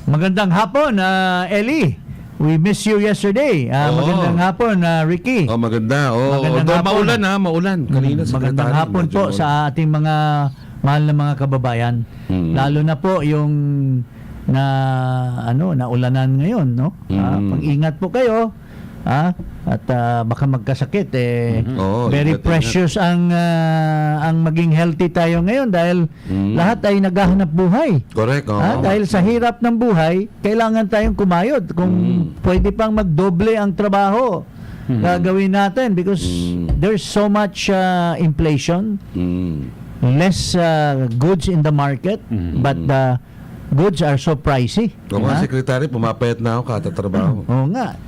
Magandang hapon, Ellie. We miss you yesterday. Magandang hapon, Ricky. Maganda. Magandang hapon. Maulan kanina. Magandang hapon po sa ating mga mahal na mga kababayan. Lalo na po yung naulanan ngayon, no? Pag-ingat po kayo. At baka magkasakit very precious ang maging healthy tayo ngayon dahil lahat ay naghahanap buhay. Correct. Dahil sa hirap ng buhay, kailangan tayong kumayod. Kung pwede pang magdoble ang trabaho, gagawin natin because there's so much inflation, less goods in the market, but goods are so pricey. Oo nga, Secretary, pumapayat na ako katatrabaho. Oo nga.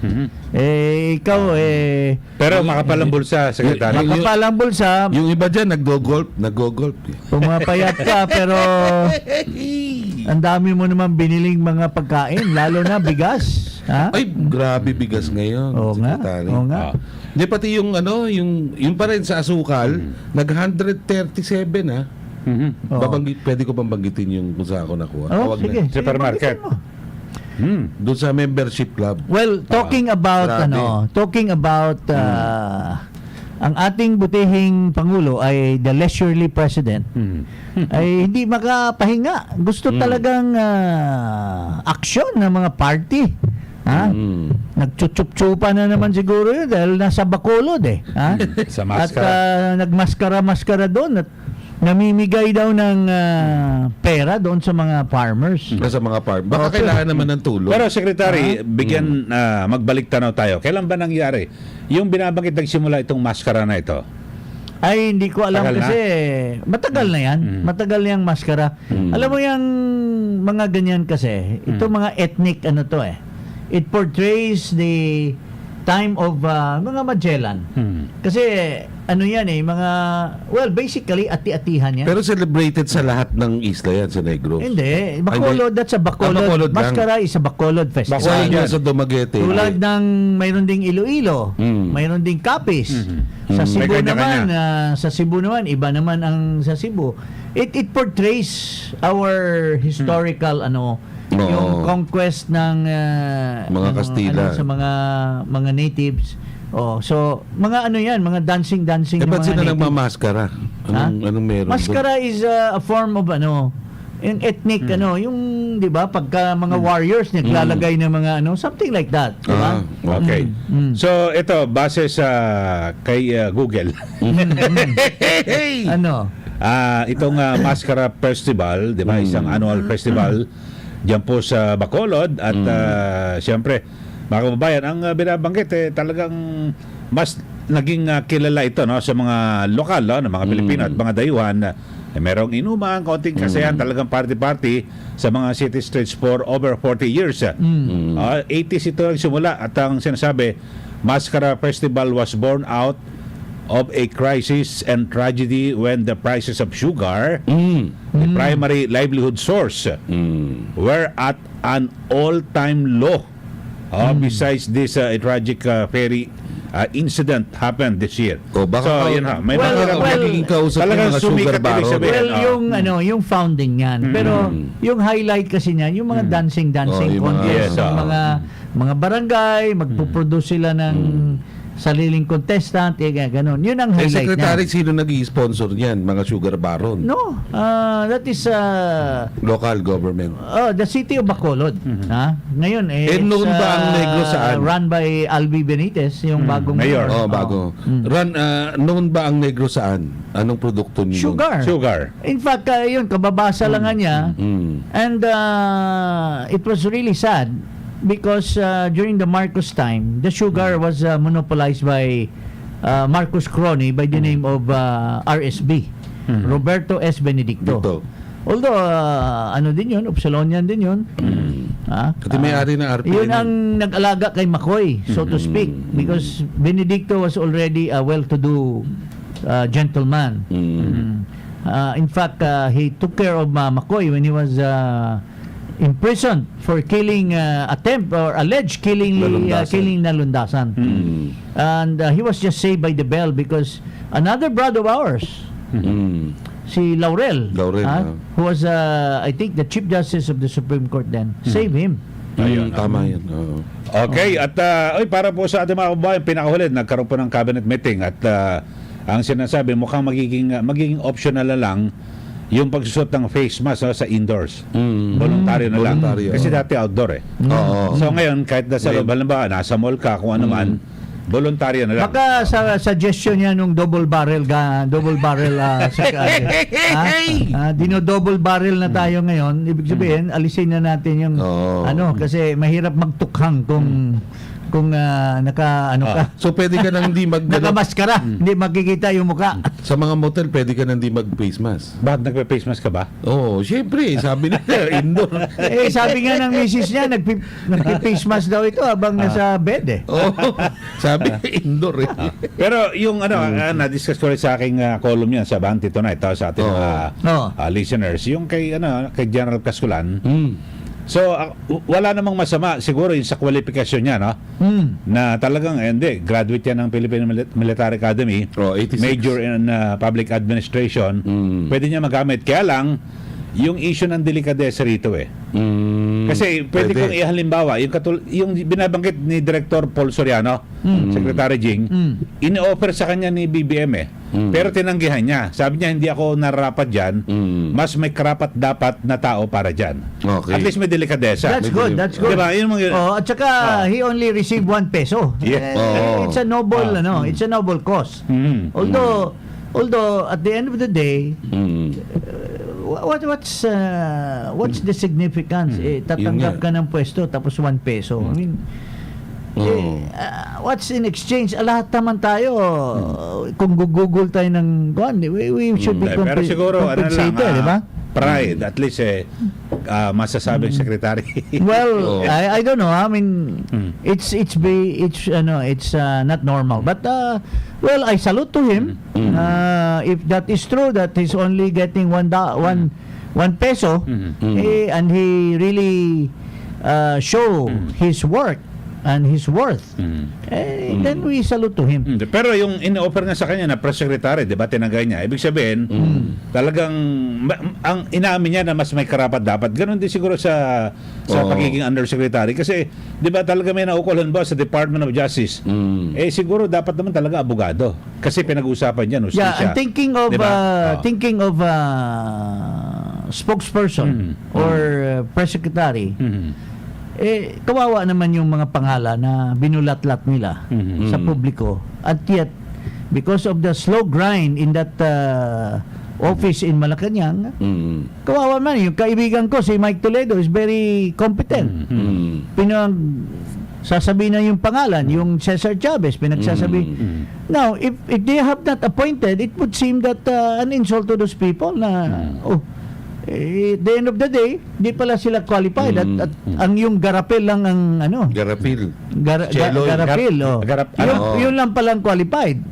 Ikaw pero makapalang bulsa, Secretary. makapalang bulsa, Yung iba dyan, nag-go-golf. pumapayat ka, pero ang dami mo naman biniling mga pagkain, lalo na bigas. Ay, grabe bigas ngayon, Oo nga. Secretary. Oo nga. Hindi, pati yung pa rin sa asukal, nag-137 pwede ko bang banggitin yung kung saan ako nakuha? Tawag Sige. na. Supermarket. Doon sa membership club. Well, talking about ang ating butihing Pangulo ay the leisurely president ay hindi makapahinga. Gusto talagang aksyon ng mga party. Nagtsup-tsupa na naman siguro yun dahil nasa Bacolod Sa At maskara. nagmaskara-maskara doon at namimigay daw ng pera doon sa mga farmers. Sa mga farm. Baka kailangan naman ng tulong. Pero Secretary, bigyan magbalik tanaw tayo. Kailan ba nangyari? Yung binabanggit nagsimula itong maskara na ito? Ay, hindi ko alam Tagal kasi matagal na yan. Matagal na yung maskara. Alam mo yung mga ganyan kasi, ito mga ethnic it portrays the time of mga Magellan. Kasi mga basically ati-atihan yan. Pero celebrated sa lahat ng isla yan, sa Negros. Hindi, Bacolod, that's a Bacolod. Bacolod lang. Maskara is a Bacolod festival. Bacolod yan sa Dumaguete. Tulad ng mayroon ding Iloilo, mayroon ding Capiz. Sa Cebu May naman, iba naman ang sa Cebu. It portrays our historical yung conquest ng mga Kastila sa mga natives. So mga mga dancing ng ba't mga sila natives. nagmamaskara? Anong meron? Maskara is a form of yung ethnic yung 'di ba pagka mga warriors naglalagay ng mga something like that, 'di ba? Okay. So ito base sa kay Google. Itong Maskara Festival, 'di ba? Isang annual festival diyan po sa Bacolod at siyempre mga kababayan, ang binabanggit talagang mas naging kilala ito sa mga lokal ng mga Pilipino at mga dayuhan. Merong inuman, konting kasayahan, talagang party-party sa mga city streets for over 40 years. 80s ito nagsimula at ang sinasabi, Maskara Festival was born out of a crisis and tragedy when the prices of sugar, the primary livelihood source, were at an all-time low. Besides this, a tragic ferry incident happened this year. Baka yun may magiging kausap ng mga sugar baron. Yung founding yan. Pero yung highlight kasi niyan, yung mga dancing yung contest mga- ng mga barangay, magpuproduce sila ng sariling contestant, ganon. Yun ang highlight Secretary, niya. sino nag-i-sponsor niyan? Mga sugar baron? No, that is Local government. the city of Bacolod. Ngayon noon ba ang Negros saan? run by Albi Benitez, yung bagong mayor. Bago. Noon ba ang Negros saan? Anong produkto niyo? Sugar. In fact, yun, kababasa lang nga niya. And it was really sad because during the Marcos time, the sugar was monopolized by Marcos crony by the name of RSB, Roberto S. Benedicto. Although, din yun, Upsilonian din yun. Kasi may-ari ng RPN. Yun ang nag-alaga kay McCoy, so to speak, because Benedicto was already a well-to-do gentleman. In fact, he took care of McCoy when he was imprisoned for killing attempt or alleged killing Nalundasan. And he was just saved by the bell because another brother of ours si Laurel, Laurel, who was I think the Chief Justice of the Supreme Court then. Save him. Ayun. Tama yan. Oo. Okay, at para po sa ating mga kababayan, pinakahuli, nagkaroon po ng cabinet meeting at ang sinasabi, mukhang magiging optional na lang yung pagsusot ng face mask sa indoors. Voluntaryo na lang. Voluntaryo. Kasi dati outdoor Oo. So ngayon, kahit nasa loob, halimbawa, nasa mall ka, kung ano man, voluntaryo na lang. Baka sa suggestion niya nung double barrel dino-double barrel na tayo ngayon, ibig sabihin alisin na natin yung kasi mahirap magtukhang kung ka. So pwede ka nang hindi nakamaskara, hindi makikita yung mukha. sa mga motel, pwede ka nang hindi mag-face mask. Bakit nagpe-face mask ka ba? Oo, syempre, sabi nila, indoor. Sabi nga ng misis niya, nagpi-face mask daw ito habang nasa bed Oo, sabi indoor eh. Pero yung na-discuss ko rin sa aking column yan sa Banti Tonight sa ating listeners, yung kay General Casculan. So wala namang masama siguro yung sa kwalifikasyon niya, no? Na talagang graduate yan ng Philippine Military Academy, 86. major in public administration. Pwede niya magamit, kaya lang yung issue ng delikadesa rito kasi pwede kong ihalimbawa yung binabanggit ni Director Paul Soriano, Secretary Jing, ini-offer sa kanya ni BBM pero tinanggihan niya. Sabi niya, hindi ako nararapat dyan, mas may karapat dapat na tao para dyan. Okay. At least may delikadesa. That's good. Diba? At saka he only received 1 peso. Yeah. It's a noble it's a noble cause. Although at the end of the day, what's the significance? Tatanggap ka ng pwesto tapos 1 peso. I mean, what's in exchange? Lahat naman tayo, kung google tayo ng we should be pero siguro compensated, di ba? Pride, at least masasabing secretary. Well, I don't know. I mean, it's not normal. But well, I salute to him. If that is true, that he's only getting 1 peso, and he really show his work and his worth, then we salute to him. Pero yung in-offer nga sa kanya na press secretary, di ba, tinanggay niya. Ibig sabihin, talagang ang inamin niya na mas may karapat dapat. Ganon din siguro sa pagiging undersecretary. Kasi, di ba, talaga may naukulan ba sa Department of Justice? Siguro dapat naman talaga abogado. Kasi pinag-uusapan niya, Yeah, I'm thinking of spokesperson or press secretary. Kawawa naman yung mga pangalan na binulat-lat nila sa publiko. At yet, because of the slow grind in that office in Malacanang, kawawa man. Yung kaibigan ko, si Mike Toledo, is very competent. Sasabihin na yung pangalan, yung Cesar Chavez, pinagsasabi. Now, if they have not appointed, it would seem that an insult to those people na, at the end of the day, di pala sila qualified at ang yung garapil lang ang Garapil. garapil yun lang palang qualified.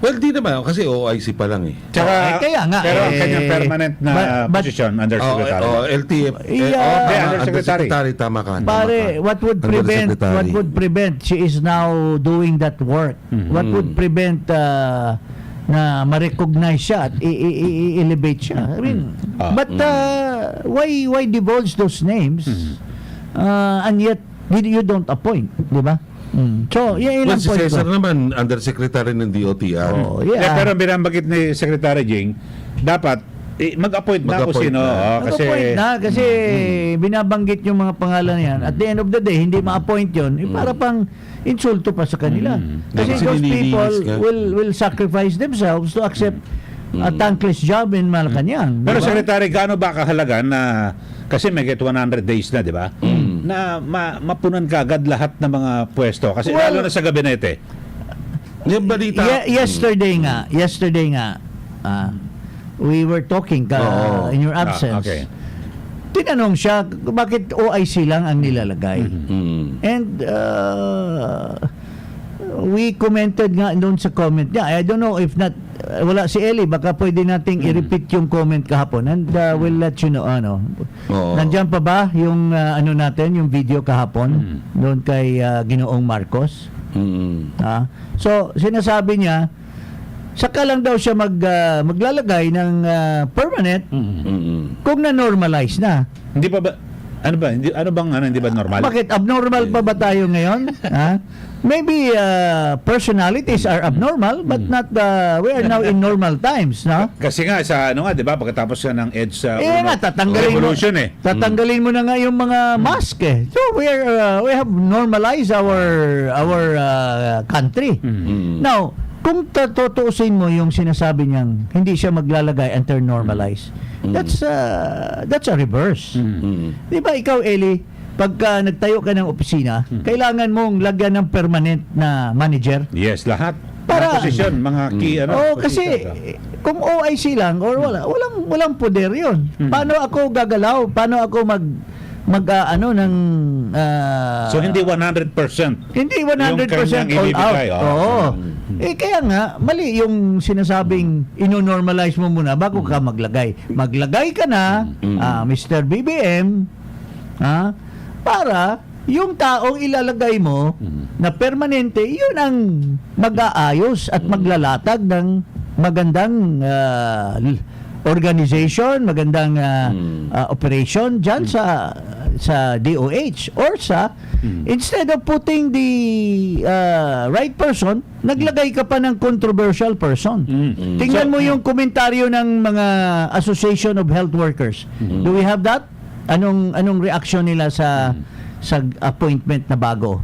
Well, di naman kasi OIC pa lang Tsaka, kaya nga, pero ang kanyang permanent na position, undersecretary. LTF. Undersecretary, tama ka. Pare, what would prevent she is now doing that work? What would prevent na ma-recognize siya at i-elevate siya? I mean, but why divulge those names and yet you don't appoint, di ba? So, yan ang Si point Cesar ko. naman, undersecretary ng DOTR. Pero binanggit ni Secretary Jing, dapat mag-appoint na kung sino. Kasi binabanggit yung mga pangalan yan. At the end of the day, hindi ma-appoint yun. Para pang insulto pa sa kanila. Kasi those people will sacrifice themselves to accept a thankless job in Malacanang. Pero diba? Secretary, gaano ba kahalaga na kasi may get 100 days na, di ba? Na mapunan ka agad lahat ng mga pwesto. Kasi lalo na sa gabinete. Yung balita. Yesterday nga, we were talking in your absence. Okay. Tinanong siya, bakit OIC lang ang nilalagay? And we commented nga doon sa comment niya. I don't know if not, wala si Eli, baka pwede nating i-repeat yung comment kahapon and we'll let you know. Nandiyan pa ba yung natin, yung video kahapon doon kay Ginoong Marcos? So, sinasabi niya, saka lang daw siya maglalagay ng permanent kung na-normalize na. Hindi pa ba hindi ba normal? Bakit abnormal pa ba tayo ngayon? Ha? Maybe personalities are abnormal but not we are now in normal times, no? Kasi nga sa 'di ba, pagkatapos nga ng EDSA Tatanggalin mo. Tatanggalin mo na nga yung mga mask eh. So we have normalized our country. Now, kung tutuusin mo yung sinasabi niyang hindi siya maglalagay and turn normalize, that's a reverse. Di ba ikaw, Eli, pagka nagtayo ka ng opisina, kailangan mong lagyan ng permanent na manager? Yes, lahat. Para posisyon, mga key kasi kung OIC lang or walang poder 'yon. Paano ako gagalaw? Paano ako ng so hindi 100%. Hindi 100% yung all out. ibibigay, Oo. Kaya nga mali yung sinasabing ino-normalize mo muna bago ka maglagay. Maglagay ka na, Mr. BBM, para yung taong ilalagay mo na permanente, yun ang mag-aayos at maglalatag ng magandang organization, magandang operation dyan sa DOH or sa instead of putting the right person, naglagay ka pa ng controversial person. Tingnan mo yung komentaryo ng mga Association of Health Workers. Do we have that? Anong reaction nila sa appointment na bago?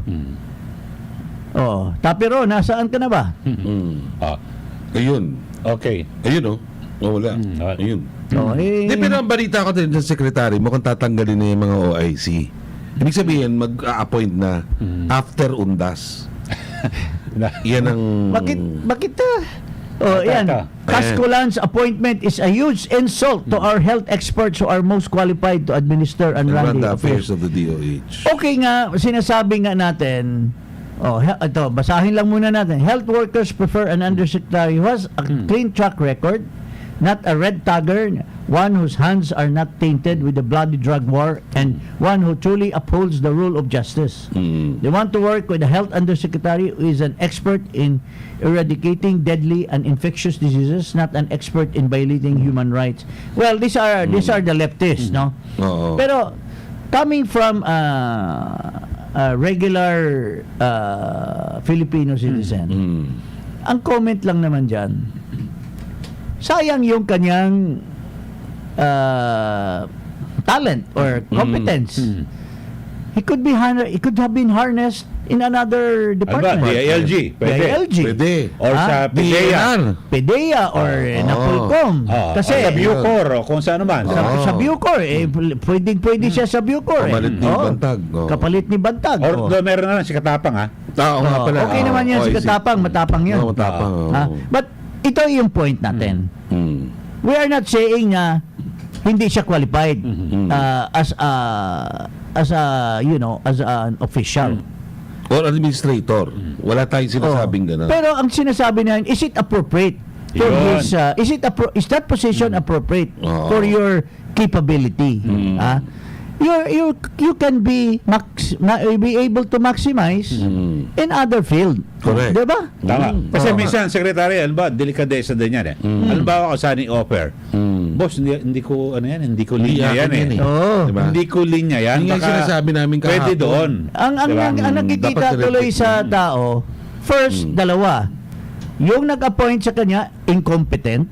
Tapiro, nasaan ka na ba? Ayun. Okay. Ayun wala. Ayun. Pero ang balita ko din sa sekretary, mukhang tatanggalin na yung mga OIC. Ibig sabihin, mag-a-appoint na after undas. Yan ang... Bakit yan. Cascolan's appointment is a huge insult to our health experts who are most qualified to administer and run the affairs of the DOH. Okay nga, sinasabi nga natin, ito, basahin lang muna natin. Health workers prefer an undersecretary who has a clean track record, not a red tagger, one whose hands are not tainted with the bloody drug war, and one who truly upholds the rule of justice. They want to work with a health undersecretary who is an expert in eradicating deadly and infectious diseases, not an expert in violating human rights. Well, these are the leftists, no? Pero coming from a regular Filipino citizen, ang comment lang naman dyan, sayang yung kanyang talent or competence. He could have been harnessed in another department. DILG. Pwede. Or sa PDEA or Napolcom. Kasi sa Bucor o kung saan man. Sa Bucor, pwede siya sa Bucor. Kapalit ni Bantag. Kapalit ni Bantag. Or meron na lang si Katapang, ha? Nga pala. Okay naman yan si Katapang, matapang yan. Matapang. But ito yung point natin. We are not saying na hindi siya qualified as an official or administrator. Wala tayong sinasabing gano'n. Pero ang sinasabi niya, is it appropriate for his is that position appropriate for your capability? You can be able to maximize in other field. Correct. Diba? Tama. Kasi minsan, sekretary, delikadesa din yan. Halimbawa ako sa offer. Boss, hindi ko linya yan eh. Diba? Hindi ko linya yan. Yung sinasabi namin kahapon. Pwede doon. Ang nakikita tuloy sa tao, first, dalawa. Yung nag-appoint sa kanya, incompetent.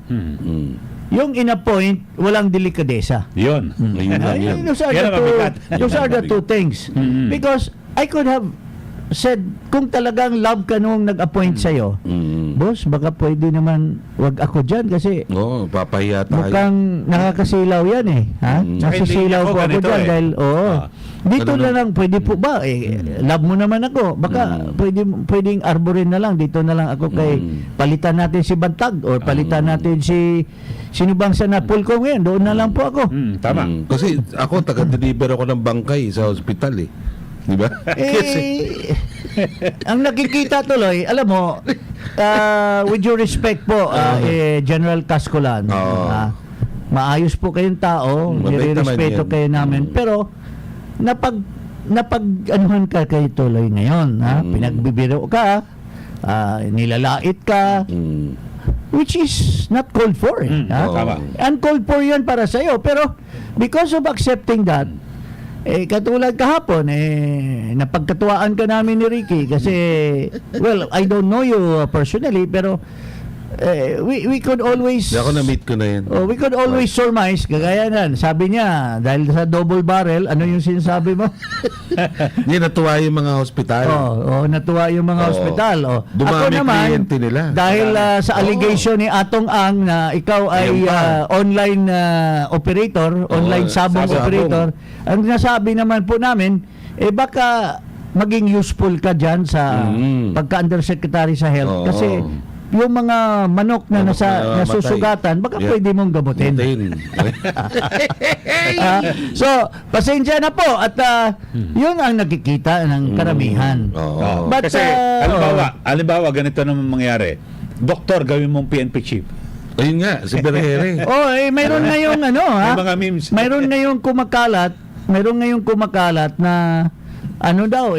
Yung in-appoint, walang delikadesa. Yun. Those are the two things. Because I could have said, kung talagang love ka nung nag-appoint sa'yo, boss, baka pwede naman wag ako dyan kasi papahiya tayo. mukhang nakakasilaw yan eh. Nasasilaw ko ako dyan dahil, dito na lang, pwede po ba? Love mo naman ako. Baka pwedeng arborin na lang. Dito na lang ako kay palitan natin si Bantag or palitan natin sino bang sa Napolcom ngayon? Doon na lang po ako. Tama. Kasi ako, taga-deliver ako ng bangkay sa ospital eh. Di ba? Ang nakikita tuloy, alam mo, with your respect po, General Cascolan, maayos po kayong tao, nire-respeto kayo namin, pero napag-anuhan ka kayo tuloy ngayon, pinagbibiro ka, nilalait ka, which is not called for. Ha? Tama. Uncalled for yan para sa'yo. Pero because of accepting that, katulad kahapon, napagkatuwaan ka namin ni Ricky kasi, well, I don't know you personally, pero we could always... Hindi ako na-meet ko na yan. we could always surmise, kagaya nan, sabi niya, dahil sa double barrel, ano yung sinasabi mo? Hindi, natuwa yung mga hospital. Natuwa yung mga hospital. Dumami Ako naman, kliyente nila. dahil sa allegation ni Atong Ang na ikaw ay online operator, online sabong sabong. operator, ang nasabi naman po namin, baka maging useful ka dyan sa pagka-undersecretary sa health. Kasi yung mga manok na nasusugatan, baka pwede mong gamutin. So, pasensya na po at yun ang nakikita ng karamihan. But, Kasi, halimbawa, ganito naman mangyari. Doktor, gawin mong PNP chief. Ayun nga, si Berhere. mayroon na yung May mga memes. mayroon na yung kumakalat na daw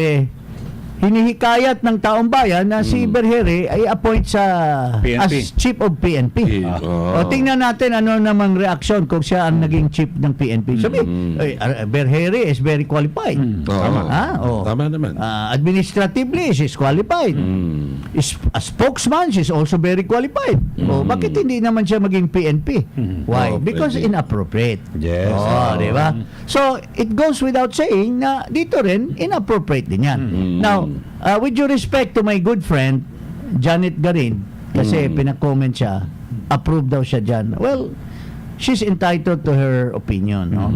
hinihikayat ng taong bayan na si Berhere ay appoint sa PNP. as chief of PNP. Tingnan natin ano namang reaksyon kung siya ang naging chief ng PNP. Sabi, Berhere is very qualified. Tama naman. Administratively, she's qualified. A spokesman, she's also very qualified. Bakit hindi naman siya maging PNP? Why? Because pwede. inappropriate. Yes. Di ba? So, it goes without saying na dito rin, inappropriate din yan. Now, with due respect to my good friend, Janet Garin, kasi pinag-comment siya, approve daw siya dyan. Well, she's entitled to her opinion. No?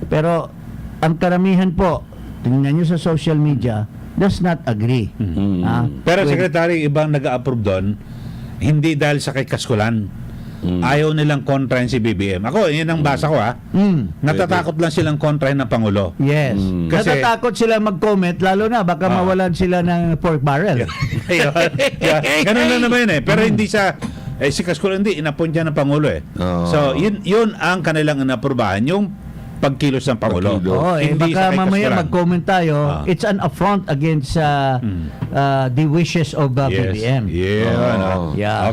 Pero, ang karamihan po, tingnan nyo sa social media, does not agree. Pero Secretary, ibang nag-approve doon, hindi dahil sa kay Kaskulan. Ayaw nilang kontrahin si BBM. Ako, yun ang basa ko Natatakot lang silang kontrahin ng Pangulo. Yes. Kasi natatakot sila mag-comment, lalo na baka mawalan sila ng pork barrel. Ganun lang naman yun Pero hindi sa si Kaskulan hindi inappoint niya ng Pangulo So yun ang kanilang inaprubahan, yung pagkilos ng Pangulo. Hindi baka sa kay mamaya Kaskulan. mag-comment tayo, it's an affront against the wishes of BBM.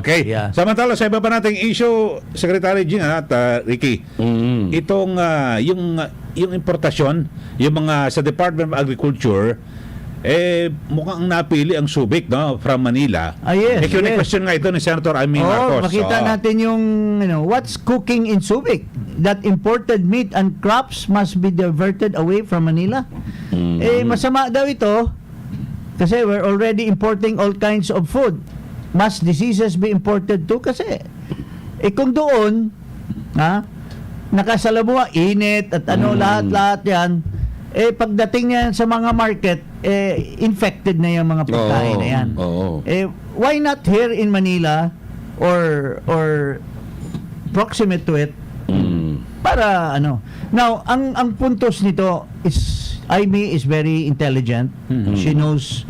Okay. Samantala sa iba pa nating issue, Secretary Gina at Ricky, itong yung importasyon, yung mga sa Department of Agriculture, mukhang napili ang Subic, no, from Manila. Yes. Question nga ito ni Senator Amy Marcos. Makita natin yung what's cooking in Subic. That imported meat and crops must be diverted away from Manila. Masama daw ito kasi we're already importing all kinds of food. Must diseases be imported too? Kasi kung doon nakasalamuha, init at lahat-lahat yan, pagdating niya sa mga market, infected na yung mga pagkain na yan. Why not here in Manila or proximate to it para Now, ang puntos nito is Amy is very intelligent. She knows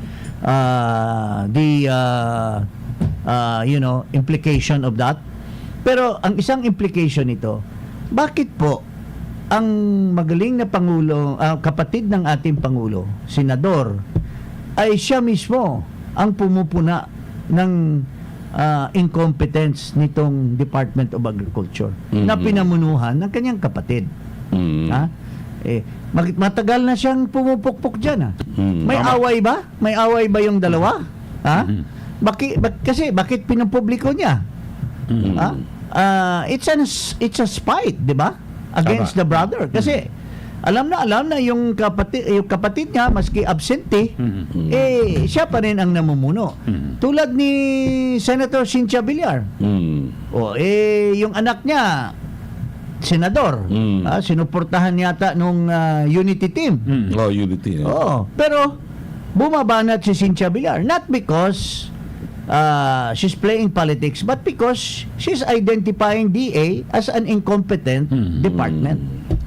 the implication of that. Pero ang isang implication nito, bakit po ang magaling na Pangulo, kapatid ng ating Pangulo, Senador, ay siya mismo ang pumupuna ng incompetence nitong Department of Agriculture na pinamunuhan ng kanyang kapatid. Matagal na siyang pumupukpok dyan. May away ba? May away ba yung dalawa? Bakit pinupubliko niya? It's a spite, di ba? Against the brother. Kasi alam na yung kapatid niya, maski absentee, siya pa rin ang namumuno. Tulad ni Senator Cynthia Villar. Yung anak niya, senador. Sinuportahan yata nung unity team. Unity. Pero bumabanat si Cynthia Villar. Not because she's playing politics, but because she's identifying DA as an incompetent department.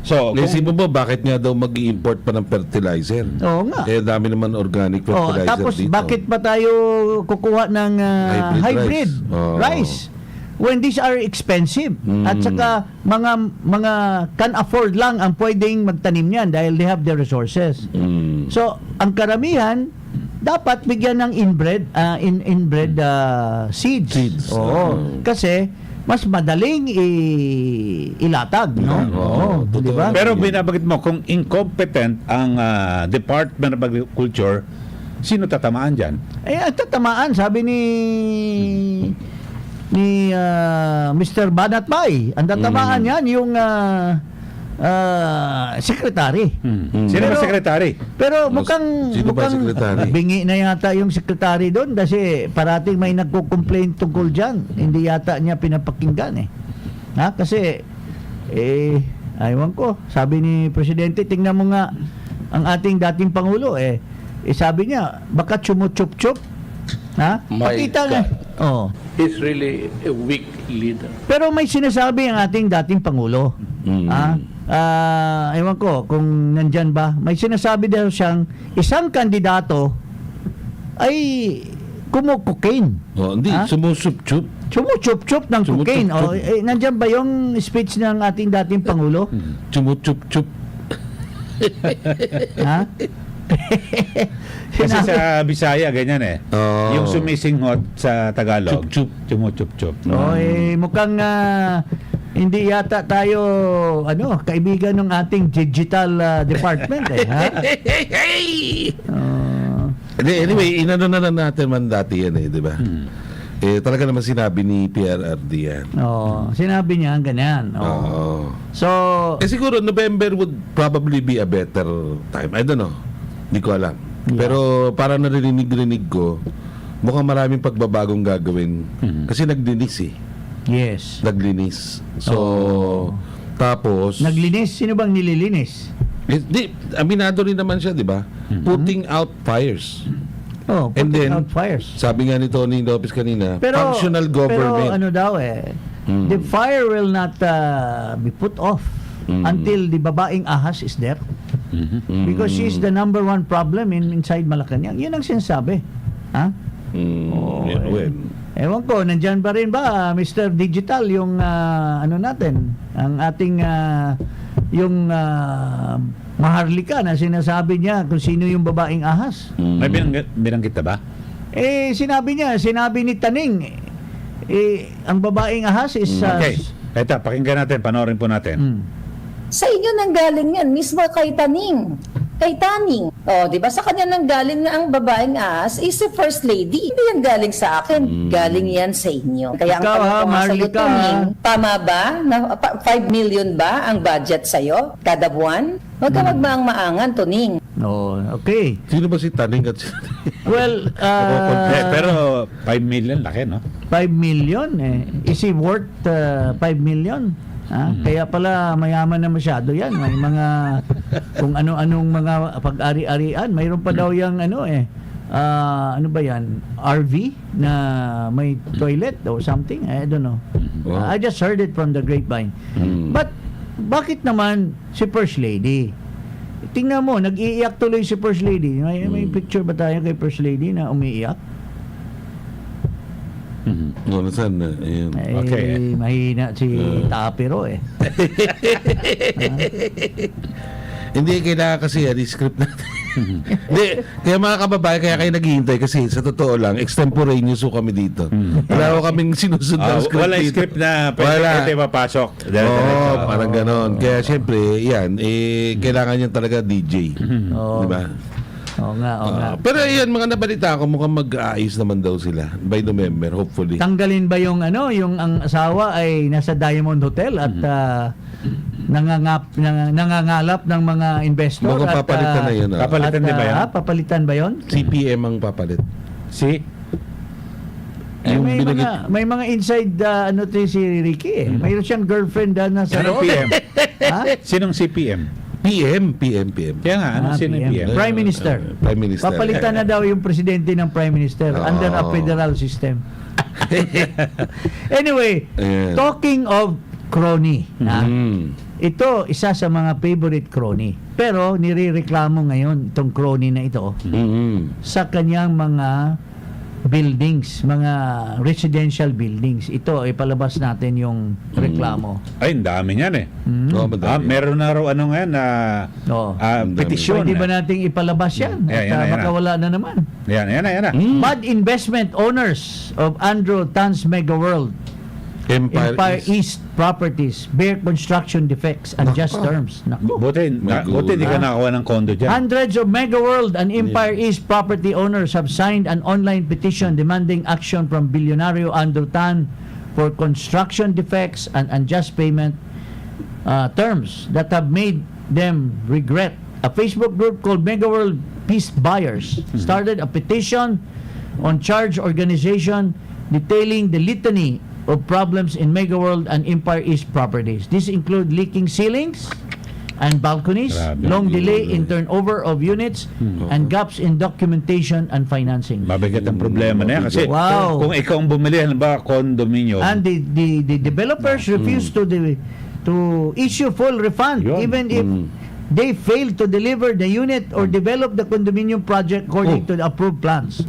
So, naisip mo ba bakit nga daw mag-i-import pa ng fertilizer? Oo nga. Dami naman organic fertilizer tapos dito. bakit pa tayo kukuha ng hybrid rice? When these are expensive. At saka mga can afford lang ang pwedeng magtanim niyan dahil they have the resources. So, ang karamihan dapat bigyan ng inbred seeds. Oo. Kasi mas madaling ilatag, no? Oo, totoo. di ba? Pero binabanggit mo, kung incompetent ang Department of Agriculture, sino tatamaan dyan? Ang tatamaan, sabi ni Mr. Banatbay, ang tatamaan yan yung secretary. Sino ba Pero- secretary? Pero mukhang Sino ba secretary? bingi na yata yung secretary doon kasi parating may nagko-complain tungkol diyan. Hindi yata niya pinapakinggan eh. Kasi aywan ko. Sabi ni presidente, tingnan mo nga ang ating dating pangulo sabi niya, baka chumuchup-chup. My Pakita nga. God. Oh. He's really a weak leader. Pero may sinasabi ang ating dating pangulo. Ewan ko kung nandyan ba. May sinasabi daw siyang isang kandidato ay kumukokain. Hindi, sumusup-chup. Sumuchup-chup ng cocaine. Sumuchup-chup. Nandyan ba yung speech ng ating dating pangulo? Sumuchup-chup. Ha? Kasi sa Bisaya, ganyan Oo. Yung sumisinghot sa Tagalog, Chup-chup. chumuchup-chup. Mukhang hindi yata tayo kaibigan ng ating digital department ha? Anyway, inano na lang natin man dati yan di ba? Talaga naman sinabi ni PRRD yan. Sinabi niya ganyan. Oo. So, Siguro November would probably be a better time. I don't know. Hindi ko alam. Pero para narinig-rinig ko, mukhang maraming pagbabagong gagawin. Kasi naglinis yes. Naglinis. So, tapos... Naglinis? Sino bang nililinis? Aminado rin naman siya, di ba? Putting out fires. And putting then, out fires. Sabi nga ni Tony Lopez kanina, functional government. Pero ano daw the fire will not be put off until the babaeng ahas is there. Because she's the number one problem inside Malacanang. Yun ang sinasabi. Ha? Ewan ko, nandyan pa rin ba, Mr. Digital, yung natin, ang ating yung Maharlika na sinasabi niya kung sino yung babaeng ahas. May binanggit na ba? Sinabi ni Taning, ang babaeng ahas is... Okay. Eto, pakinggan natin, panoorin po natin. Sa inyo nang galing yan, mismo kay Taning. Kay Taning. Di ba? Sa kanya nang galing na ang babaeng ahas is the first lady. Hindi yan galing sa akin. Galing yan sa inyo. Kaya ang Ikaw, tanong ko nga sa'yo, Marlica. Taning, tama ba? Na, 5 million ba ang budget sa'yo? Kada buwan? Huwag ka magmaang-maangan, Tuning. Okay. Sino ba si Taning at si... Well, Pero 5 million, laki, no? 5 million is he worth 5 million? Kaya pala mayaman na masyado yan. May mga kung ano-anong mga pag-ari-arian. Mayroon pa daw yung ano ba yan? RV na may toilet or something. I don't know. Wow. I just heard it from the grapevine. But bakit naman si First Lady? Tingnan mo, nag-iiyak tuloy si First Lady. May picture ba tayo kay First Lady na umiiyak? Saan na? Ayun. Okay. Mahina si Tapiro Hindi, kailangan kasi i-script natin. Hindi, kaya mga kababayan, kaya kayo naghihintay kasi sa totoo lang, extemporaneous ho kami dito. Wala ho kaming sinusundan script Wala dito. script na Wala. pwede mapasok. Parang ganon. Kaya syempre, yan, kailangan yan talaga DJ. Di ba? Oo nga. Pero yan, mga nabalita ko, mukhang mag-aayos naman daw sila by November, hopefully. Tanggalin ba yung ang asawa ay nasa Diamond Hotel at nangangalap ng mga investor? Mukhang papalitan na yun. Papalitan din ba yan? Papalitan ba yun? CPM ang papalit. Yung may mga inside si Ricky Mayroon siyang girlfriend na sa Sinong loob. PM? Ha? Sinong CPM? PM. Kaya nga, ano sino yung PM? Prime Minister. Prime Minister. Papalitan na daw yung presidente ng Prime Minister under a federal system. Anyway, Ayan. talking of crony. Mm. Ito, isa sa mga favorite crony. Pero nirereklamo ngayon itong crony na ito sa kanyang mga buildings, mga residential buildings. Ito, ipalabas natin yung reklamo. Ay, ang dami niyan Oo, madami. meron na raw ano ngayon na Oo. petisyon. Pwede ba nating ipalabas yan? Ayan, At ayan, baka ayan. wala na naman. Yan na. Bad investment owners of Andrew Tan's Mega World, Empire East Properties, bear construction defects and just terms. Naku. Buti di ka nakakuha ng kondo dyan. Hundreds of Mega World and Empire East property owners have signed an online petition demanding action from billionaire Andrew Tan for construction defects and unjust payment terms that have made them regret. A Facebook group called Mega World Peace Buyers started a petition on Charge Organization detailing the litany of problems in Mega World and Empire East properties. These include leaking ceilings and balconies, Grabe. long delay in turnover of units, and gaps in documentation and financing. Mabigat ang problema na yan kasi Wow. kung ikaw ang bumili, halimbawa condominium, And the developers refuse to issue full refund Yun. even if they fail to deliver the unit or develop the condominium project according to the approved plans.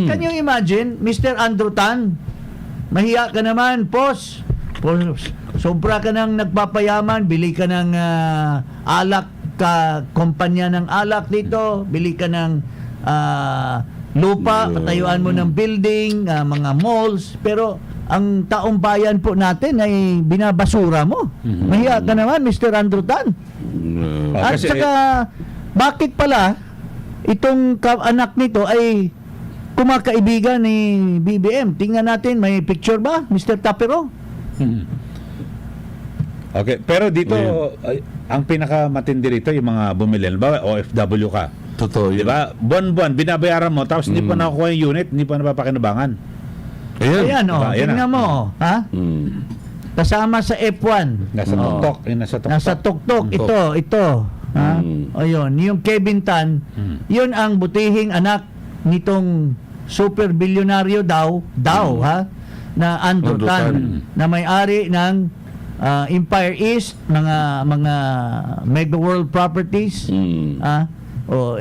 Can you imagine, Mr. Andrew Tan? Mahiya ka naman, boss. Sobra ka nang nagpapayaman, bili ka ng alak, kumpanya ng alak dito, bili ka ng lupa, patayuan mo ng building, mga malls, pero ang taong bayan po natin ay binabasura mo. Mahiya ka naman, Mr. Andrew Tan. At kasi- saka, bakit pala itong anak nito ay kumakaibigan ni BBM? Tingnan natin, may picture ba, Mr. Tapero? Okay, pero dito ang pinakamatindi rito yung mga bumili, ba OFW ka. Totoo Di yun. ba? Buwan-buwan binabayaran mo tapos hindi pa nakukuha yung unit, hindi pa napapakinabangan. Ayan. Ayan, Diba? Ayan tingnan na. mo, ha? Kasama sa F1. Nasa Oh. tuktok, nasa tuktok. Nasa tuktok, ito. Ha? Ayun, yung Kevin Tan, yun ang butihing anak nitong super bilyonaryo daw, ha? Na Andrew Andrew Tan, Tan. na may-ari ng Empire East, mga Mega World Properties,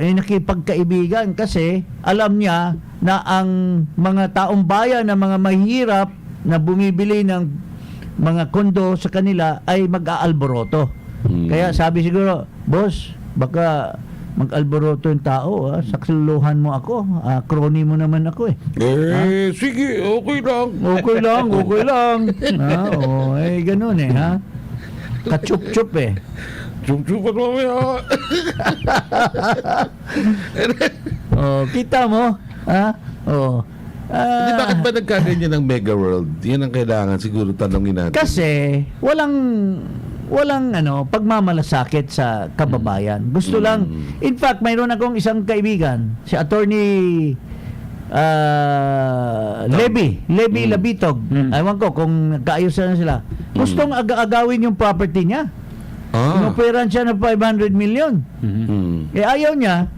nakipagkaibigan kasi alam niya na ang mga taong bayan na mga mahirap na bumibili ng mga kondo sa kanila ay mag-aalboroto. Kaya sabi siguro, boss, baka mag-alboroto yung tao, saksuluhan mo ako, crony mo naman ako eh. Sige, okay lang. Okay lang. Ganun eh, ha? Kachup-chup eh. Chup-chupan mamaya. Kita mo, ha? Hindi, bakit ba nagkaganyan ng Mega World? Yan ang kailangan siguro tanongin natin. Kasi walang pagmamalasakit sa kababayan. Gusto lang, in fact, mayroon akong isang kaibigan, si Attorney Levy Labitog. Ewan ko kung nagkaayusan na sila. Gustong agawin yung property niya. Inoperan siya ng 500 million. Ayaw niya,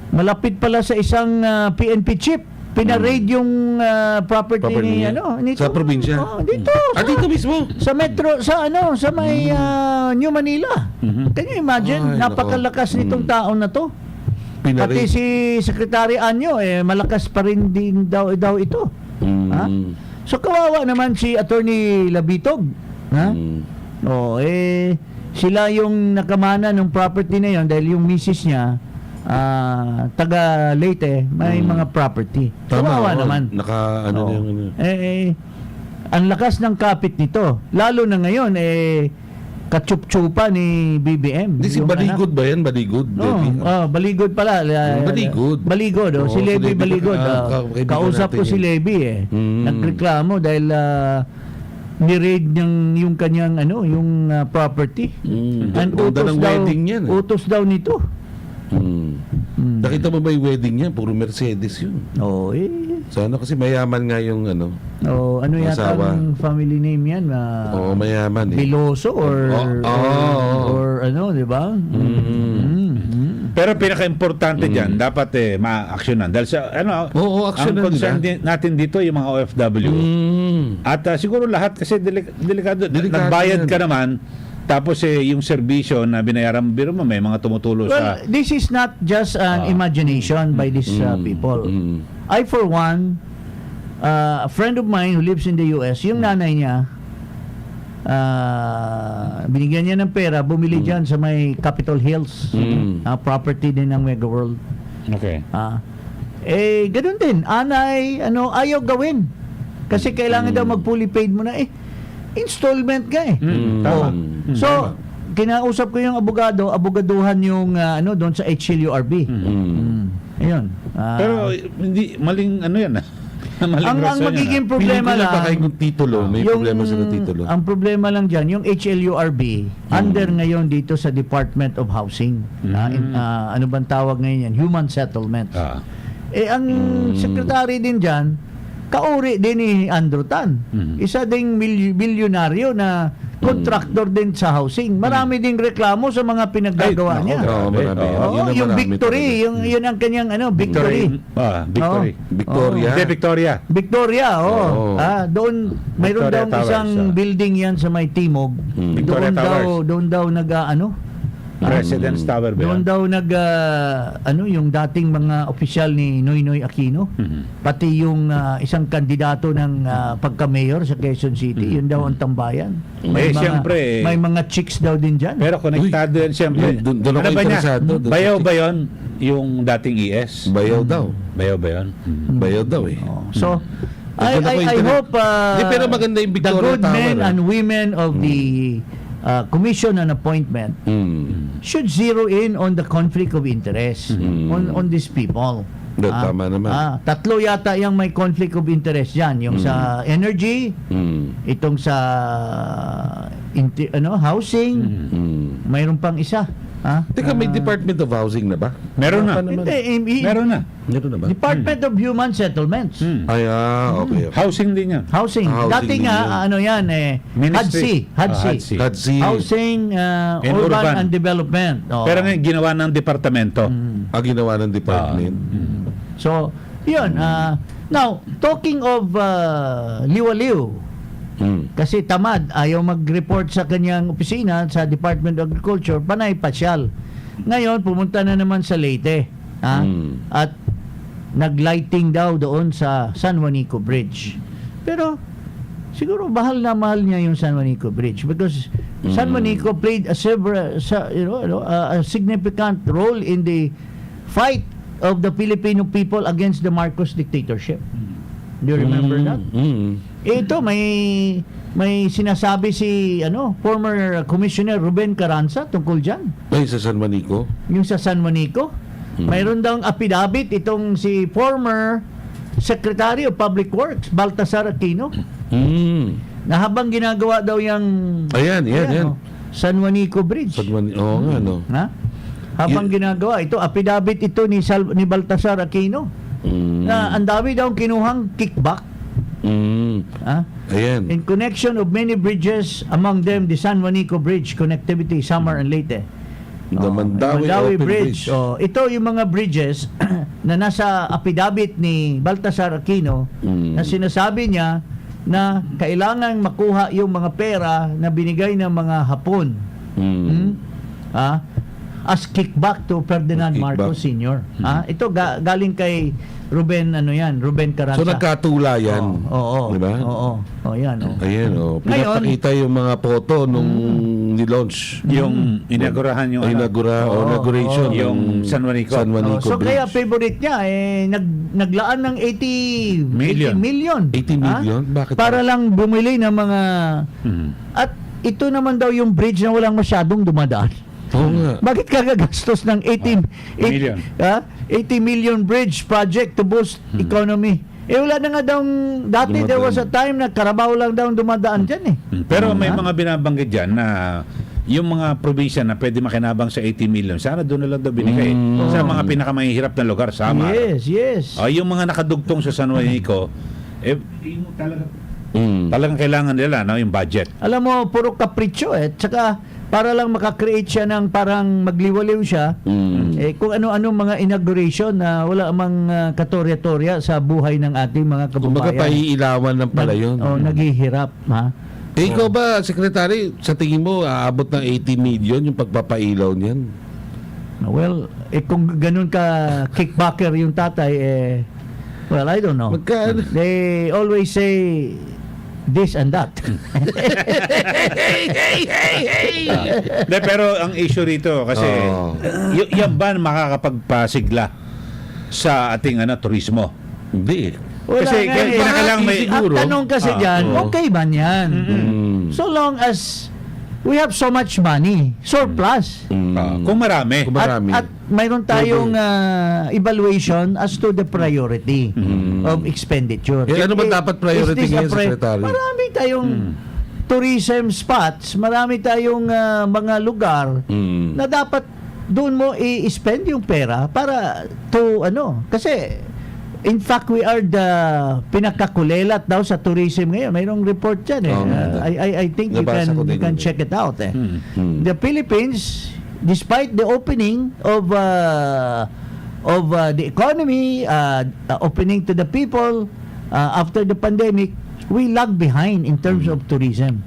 malapit pala sa isang PNP chip. Pinaraid yung property ni niya? nito. Sa probinsya? Dito. Dito mismo? Sa metro, sa may New Manila. Can you imagine? Ay, Napakalakas nitong taon na to. Pati Pinaray. si Secretary Anyo, malakas pa rin din daw ito. Ha? So kawawa naman si Attorney Labitog. Ha? Sila yung nakamana ng property na yon dahil yung misis niya taga Leyte, may mga property. Kawawa naman. Ang lakas ng kapit nito. Lalo na ngayon, kachup-chupa ni BBM. Hindi, si yung Baligod ba yan? Baligod? Levy? Baligod pala. Baligod. Baligod, si Si Levy Levy, Baligod. kaibigan Kausap ko natin si yun. Levy Nagreklamo dahil ni-raid yung kanyang yung property. And Ganda ng wedding yan. utos daw nito. Nakita mo ba yung wedding niya? Puro Mercedes yun. Sana kasi mayaman nga yung ano Yata asawa. ang family name yan? Mayaman eh. Biloso or di ba? Pero pinaka-importante diyan, dapat ma-actionan dahil sa ang actionan concern natin dito yung mga OFW. At siguro lahat kasi delikado. Nagbayad ka naman tapos yung serbisyo na binayaran mo, biro mo may mga tumutulo sa This is not just an imagination by these people. I, for one, a friend of mine who lives in the US, yung nanay niya, binigyan niya ng pera, bumili dyan sa may Capitol Hills, property din ng Mega World. Okay. Ganun din. Anay, ayaw gawin. Kasi kailangan daw mag-fully paid mo na. Installment ka eh. Tama. So, kinausap ko yung abogaduhan yung doon sa HLURB. Ayun. Pero hindi maling yan. Maling ang rason magiging yan. problema Pili ko lang, baka yung titulo. May problema sa titulo. ang problema lang dyan, yung HLURB, under ngayon dito sa Department of Housing. Ano bang tawag ngayon yan? Human Settlements. Ang secretary din dyan, kauri din ni Andrew Tan. Isa ding milyonaryo na contractor din sa housing. Marami ding reklamo sa mga pinaggagawa niya. Oo, marami. Oo, Yun ang yung marami victory, yun ang kanyang victory. Victory. Victoria. Hindi, Victoria. Victoria, Oo. Doon mayroon Victoria daw Towers, isang building yan sa may Timog. Victoria Towers. Doon daw President's Tower ba doon yan? daw yung dating mga opisyal ni Noynoy Aquino, pati yung isang kandidato ng pagka-mayor sa Quezon City, yun daw ang tambayan. Siyempre. May mga chicks daw din dyan. Pero konektado yan siyempre. Doon ako Ano ba niya? interesado. Bayaw ba yun? Yung dating ES? Bayaw daw. Bayaw ba yun? Bayaw daw eh. So, I Doon ako I hope Di, pero maganda yung the Victoria good Tower. men and women of the Commission on Appointment should zero in on the conflict of interest on these people. Tama naman. Tatlo yata yung may conflict of interest yan. Yung sa energy, itong sa housing, mayroon pang isa. Teka, may Department of Housing na ba? Meron na. Hindi, Meron na. Meron na ba? Department of Human Settlements. Okay. Housing din yan. Housing. Housing Dati din nga, yun. Ministry. HUDC. HUDC. Housing, And Urban Urban. and Development. Pero ngayon, ginawa ng departamento. Ginawa ng department. So, yun. Now, talking of liwaliw, kasi tamad, ayaw mag-report sa kanyang opisina sa Department of Agriculture, panay pasyal. Ngayon, pumunta na naman sa Leyte. At naglighting daw doon sa San Juanico Bridge. Pero, siguro mahal na mahal niya yung San Juanico Bridge because San Juanico played a significant role in the fight of the Filipino people against the Marcos dictatorship. Do you remember that? Ito may sinasabi si former Commissioner Ruben Carranza tungkol diyan. Ay, sa San Juanico? Yung sa San Juanico, mayroon daw affidavit itong si former Secretary of Public Works Baltasar Aquino na habang ginagawa daw yung Ayan. San Juanico Bridge. San Juanico. Oo nga, no? Habang ginagawa ito, affidavit ito ni Baltasar Aquino na ang dami daw kinuhang kickback. Ayan. In connection of many bridges, among them the San Juanico Bridge, connectivity, Samar and Leyte. The Mandawi Open Bridge. Ito yung mga bridges na nasa affidavit ni Baltasar Aquino na sinasabi niya na kailangan makuha yung mga pera na binigay ng mga Hapon as kickback to Ferdinand Marcos Sr. Ito galing kay Ruben Carranza. So nagkatula yan. Oo. Diba? Oo. Yan. Ayan, pinapakita yung mga photo nung ni-launch. Yung inagurahan yung inauguration. Yung San Juanico. San Juanico So Bridge. kaya favorite niya naglaan ng 80 million. 80 million? Bakit? Para lang bumili ng mga at ito naman daw yung bridge na walang masyadong dumadaan. Oo nga. Bakit ka gagastos ng 80 million bridge project to boost economy? Wala na nga daw, dati there was a time na Carabao lang daw dumadaan dyan Pero may mga binabanggit dyan na yung mga probinsya na pwede makinabang sa 80 million, sana doon na lang daw binigay. Sa mga pinakamahihirap na lugar, Samar. Yes. Yung mga nakadugtong sa San Juanico, talagang kailangan nila yung budget. Alam mo, puro kapritsyo tsaka para lang makakreate siya ng parang magliwaliw siya kung ano-ano mga inauguration na wala mang katorya-torya sa buhay ng ating mga Kumbaga kababayan. paiilawan lang pala yun. Naghihirap. Ikaw ba, Secretary, sa tingin mo, aabot ng 80 million yung pagpapailaw niyan? Well, kung ganun ka kickbacker yung tatay, well, I don't know. Magkano? They always say this and that. Pero ang issue rito kasi yan ba makakapagpasigla sa ating turismo? Hindi. Wala Kasi nga eh. kinakailangan may Ang tanong kasi dyan, oo. okay ba yan? So long as we have so much money, surplus. Kung marami. Kung marami. At mayroon tayong evaluation as to the priority of expenditure. Eh, ano ba dapat priority Is this a ngayon, Secretary? Marami tayong tourism spots, marami tayong mga lugar na dapat doon mo i-spend yung pera para to kasi in fact we are the pinakakulelat daw sa tourism ngayon. Mayroong report dyan eh. Oo, I think you nabasa ko can din yun eh. check it out eh. The Philippines, despite the opening of the economy, opening to the people after the pandemic, we lag behind in terms of tourism.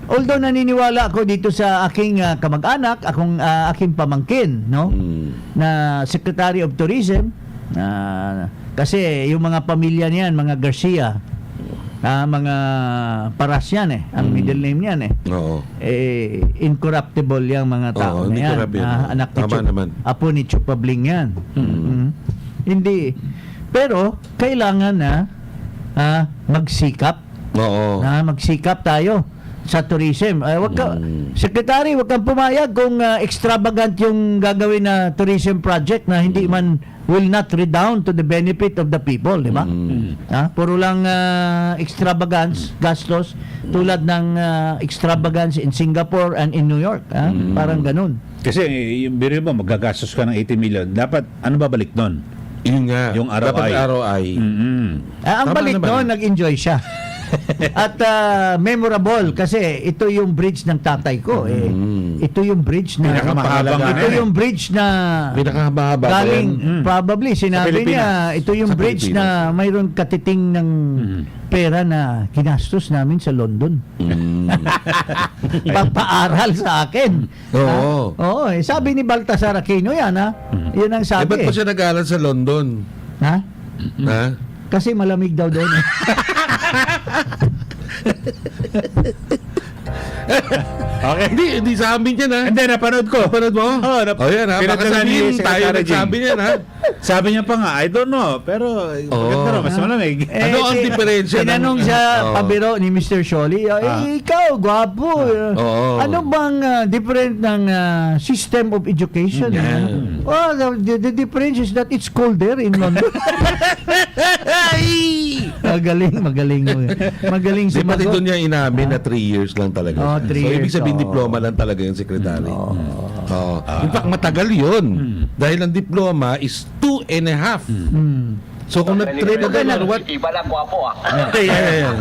Although naniniwala ako dito sa aking kamag-anak, aking pamangkin, no? Na Secretary of Tourism, kasi yung mga pamilya niyan, mga Garcia, mga Parasyan ang middle name niyan Oo. incorruptible yung mga tao Oo, na yan. incorruptible. Anak ni Tama naman. apo ni Chupabling yan. Hindi. Pero kailangan na magsikap. Oo. Magsikap tayo sa tourism. Secretary, wag kang pumayag kung extravagant yung gagawin na tourism project na hindi man will not redound to the benefit of the people, di ba? Puro lang extravagance, gastos, tulad ng extravagance in Singapore and in New York. Parang ganun. Kasi yung biro mo, magagastos ka ng 80 million. Dapat, ano babalik nun? Yun nga. Yung ROI. Dapat ROI. Ang Tama balik naman. doon, nag-enjoy siya. At memorable kasi ito yung bridge ng tatay ko. Ito yung bridge na Pinakamahabang ito ano yung bridge na Pinakamahaba. galing probably sinabi niya Pilipinas. ito yung Sa bridge Pilipinas. na mayroon katiting ng pera na ginastos namin sa London. Pagpaaral sa akin. Oo. Oo, sabi ni Baltasar Aquino yan Yun ang Eh, sabi. ba't pa siya nag-aaral sa London? Ha? Ha? Kasi malamig daw doon. Okay. Hindi sa amin yan, ha? Hindi, napanood ko. Napanood mo? Oo, Yan, ha? Baka pinadala ni sabihin tayo Secretary nagsabi Jing. niyan, ha? Sabi niya pa nga, I don't know. Pero, maganda raw, mas malamig. Ano ang diferensya ng- Tinanong siya, Oo. pabiro ni Mr. Sholi, ikaw, gwapo. Oo. Ano bang different ng system of education? The difference is that it's colder in London. Magaling. Magaling Di pati doon sumagot. niya inamin na 3 years lang talaga. Oh, 3 so, ibig years, sabihin, oo. diploma lang talaga yung sekretary. In fact, matagal yun. Dahil ang diploma is 2.5. So, kung nag-trade ka na, what? Iba lang gwapo Yeah.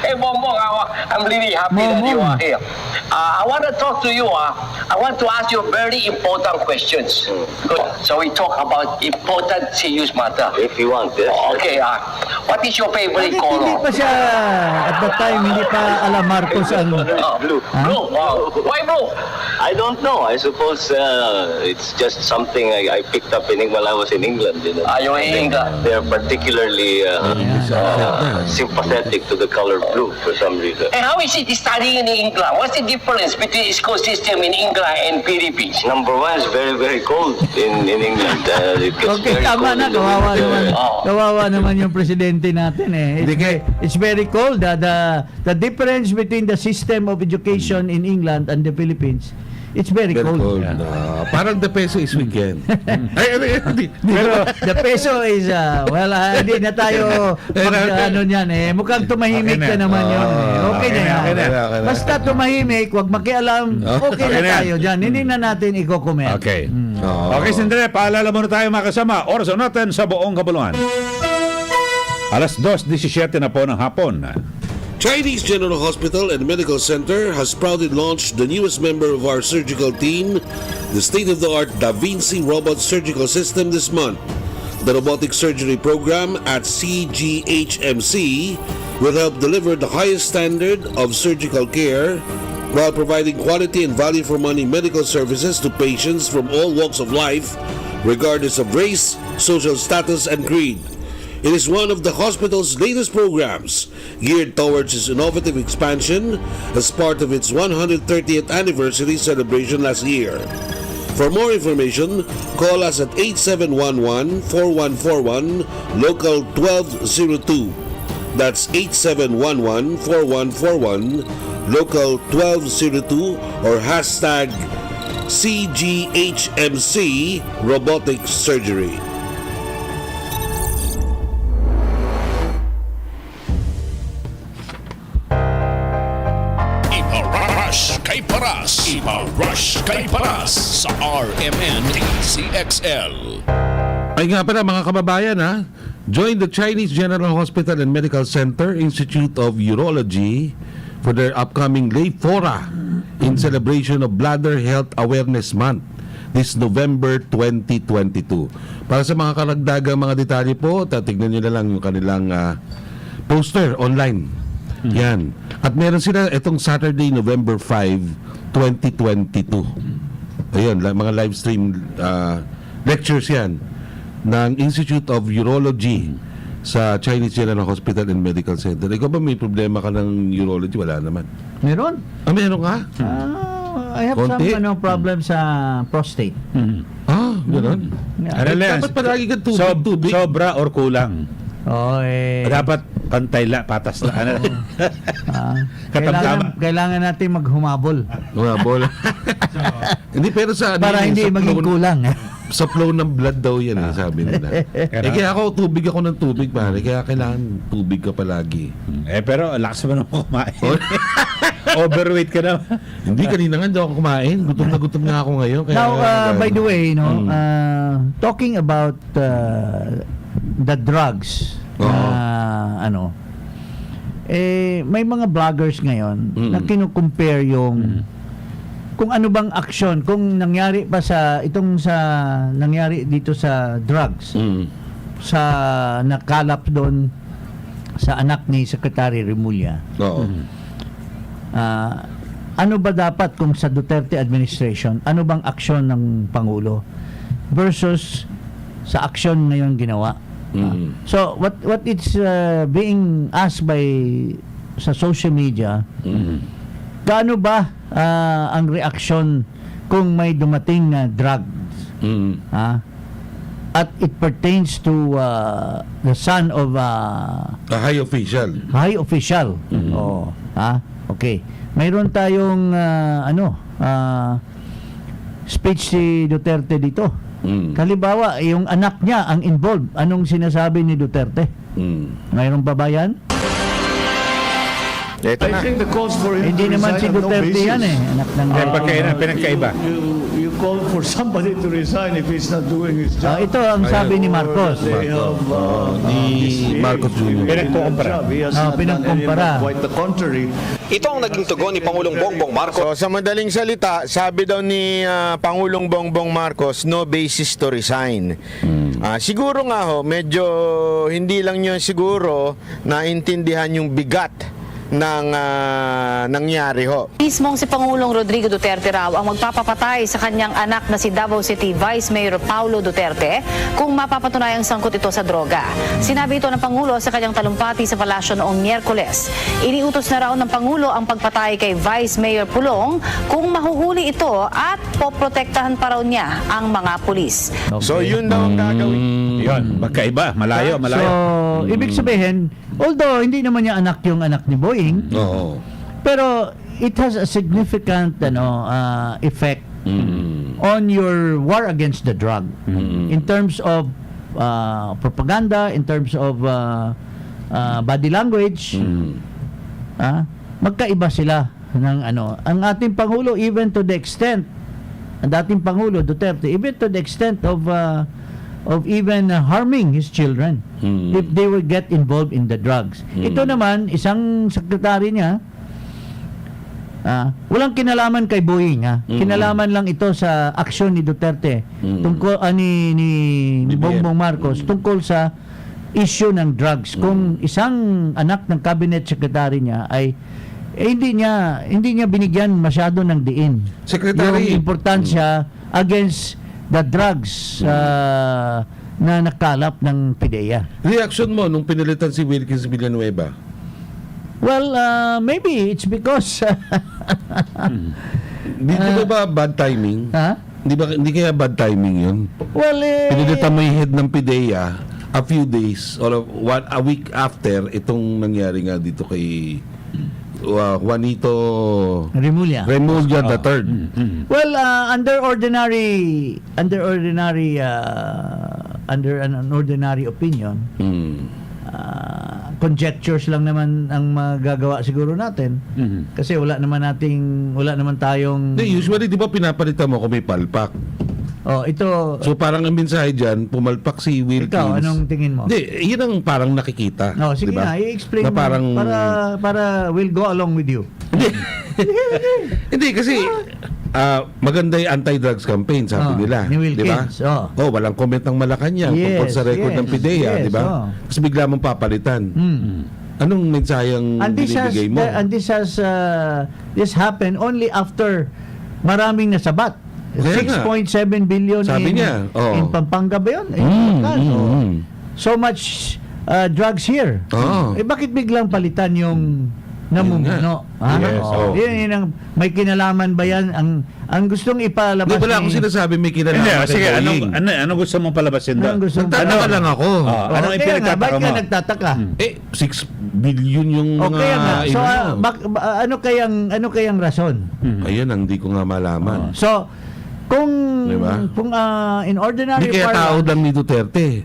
Hey, Bongbong, I'm really happy that you are here. I want to talk to you. I want to ask you very important questions. Good. So we talk about important serious matter. If you want, yes. Okay. What is your favorite Bakit hindi color? pa siya, at that time, hindi pa alam Marcos ang... Blue. Blue. Why blue? I don't know. I suppose it's just something I picked up while I was in England. You know. You're in England. They're particularly sympathetic to the color blue for some reason. And how is it studying in England? What's the difference between school system in England and Philippines? Number one is very, very cold in England. It gets Okay, very tama cold na. in the Kawawa winter. naman. Oh. Kawawa naman yung presidente natin It's very cold. The difference between the system of education in England and the Philippines, it's very cold. Parang the peso is weekend. Pero the peso is, hindi na tayo ano niyan Mukhang tumahimik Okay ka na. naman yun Okay na yan. okay na. Basta tumahimik, wag makialam, okay na Okay na. tayo dyan. Hindi na natin i-comment. Okay. Oo. Okay, Sindre, paalala muna tayo mga kasama. Oras natin sa buong kabuluhan. Alas 2:17 na po ng hapon. Chinese General Hospital and Medical Center has proudly launched the newest member of our surgical team, the state-of-the-art Da Vinci Robot Surgical System this month. The robotic surgery program at CGHMC will help deliver the highest standard of surgical care while providing quality and value for money medical services to patients from all walks of life, regardless of race, social status, and creed. It is one of the hospital's latest programs geared towards its innovative expansion as part of its 130th anniversary celebration last year. For more information, call us at 8711-4141, local 1202. That's 8711-4141, local 1202, or hashtag CGHMC Robotic Surgery. Iparush kay Paras. Iparush kay Paras sa RMN DCXL. Ay nga pala mga kababayan ha, join the Chinese General Hospital and Medical Center Institute of Urology for their upcoming lay fora in celebration of Bladder Health Awareness Month this November 2022. Para sa mga karagdagang mga detalye po, tignan nyo na lang yung kanilang poster online. Yan. At meron sila itong Saturday, November 5, 2022. Ayun, mga live stream lectures yan ng Institute of Urology sa Chinese General Hospital and Medical Center. Ikaw ba may problema ka ng urology? Wala naman. Meron. Meron ka? I have Konti? some problem sa prostate. Gano'n? Dapat palagi ka tubig. Sobra or kulang? Dapat pantay patas na. Kailangan natin maghumabol. Humabol. Hindi, pero sa Para hindi maging kulang. Sa flow ng blood daw yan, sabi nila. Kaya ako ng tubig, pare. Kaya kailangan tubig ka palagi. Pero lakas mo naman kumain. Overweight ka na. Hindi, kanina nga daw ako kumain. Gutom na gutom nga ako ngayon. Kaya, Now, by the way, talking about the drugs, may mga vloggers ngayon na kinukumpare yung kung ano bang aksyon kung nangyari pa nangyari dito sa drugs sa nakalap doon sa anak ni Secretary Remulla. Ano ba dapat kung sa Duterte administration, ano bang aksyon ng Pangulo versus sa aksyon ngayon ginawa? So what it's being asked by sa social media, gaano ba ang reaksyon kung may dumating na drugs at it pertains to the son of a high official. Okay, mayroon tayong speech si Duterte dito. Halimbawa, yung anak niya ang involved. Anong sinasabi ni Duterte? Mayroon pa ba yan? I think the calls for him Hindi to naman resign si have no Duterte basis. yan anak ng Pinagkaiba. You call for somebody to resign if he's not doing his job. ito ang sabi ni Marcos. They have, Ni Marcos Jr. Pinagkukumpara. He has not done any, pinagkumpara. but quite the contrary. Ito ang naging tugon ni Pangulong Bongbong Marcos. So, sa madaling salita, sabi daw ni Pangulong Bongbong Marcos, no basis to resign. Siguro nga medyo hindi lang yun siguro naintindihan yung bigat ng nangyari Mismong si Pangulong Rodrigo Duterte raw ang magpapapatay sa kanyang anak na si Davao City Vice Mayor Paulo Duterte kung mapapatunayang sangkot ito sa droga. Sinabi ito ng Pangulo sa kanyang talumpati sa palasyo noong Miyerkules. Iniutos na raw ng Pangulo ang pagpatay kay Vice Mayor Pulong kung mahuhuli ito at poprotektahan pa raw niya ang mga pulis. So yun daw ang gagawin. Yun, magkaiba. Malayo. So, ibig sabihin, although hindi naman niya anak yung anak ni Boying, pero it has a significant effect on your war against the drug in terms of propaganda, in terms of body language. Magkaiba sila ng ang ating Pangulo, even to the extent, ang dating Pangulo Duterte, even to the extent of even harming his children if they will get involved in the drugs. Ito naman, isang sekretary niya, walang kinalaman kay Boying. Kinalaman lang ito sa aksyon ni Duterte tungkol ni Bongbong Marcos tungkol sa issue ng drugs. Kung isang anak ng cabinet secretary niya ay hindi niya binigyan masyado ng diin Secretary, yung importansya against the drugs na nakalap ng PIDEA. reaction mo nung pinalitan si Wilkins Villanueva? Well, maybe it's because Hindi ba bad timing? Hindi kaya bad timing yun? Well, Pinilitan mo yung head ng PIDEA a few days or a week after itong nangyari nga dito kay Juanito Remulla the third. Well, under an ordinary opinion, conjectures lang naman ang magagawa siguro natin. Kasi wala naman tayong Usually, di ba pinapalitan mo kung may palpak? ito. So parang ang mensahe dyan, pumalpak si Wilkins. Ikaw, anong tingin mo? Hindi, yun ang parang nakikita. Sige diba? na, i-explain na mo parang, para we'll go along with you. Hindi kasi maganda yung anti-drugs campaign, sabi nila. Ni Di ba? Wilkins. Walang comment ng Malacanang tungkol sa record ng PIDEA, di ba? Kasi bigla mong papalitan. Anong mensaheng binibigay mo? And this happened only after maraming nasabat. Kaya nga. 6.7 billion Sabi niya, in Pampanga ba yun? So much drugs here. Bakit biglang palitan yung namumuno? Yes, Yun ang may kinalaman ba yan? Ang gustong ipalabas Hindi, wala akong sinasabi may kinalaman. Sige, ano gusto mong palabasin doon? Nagtataka lang ako. Anong ipinagtataka bakit mo? ka nagtataka? 6 billion yung Okay nga. mga So, ano kayang rason? Ayun ang hindi ko nga malaman. So, kung in ordinary Hindi kaya tao lang ni Duterte.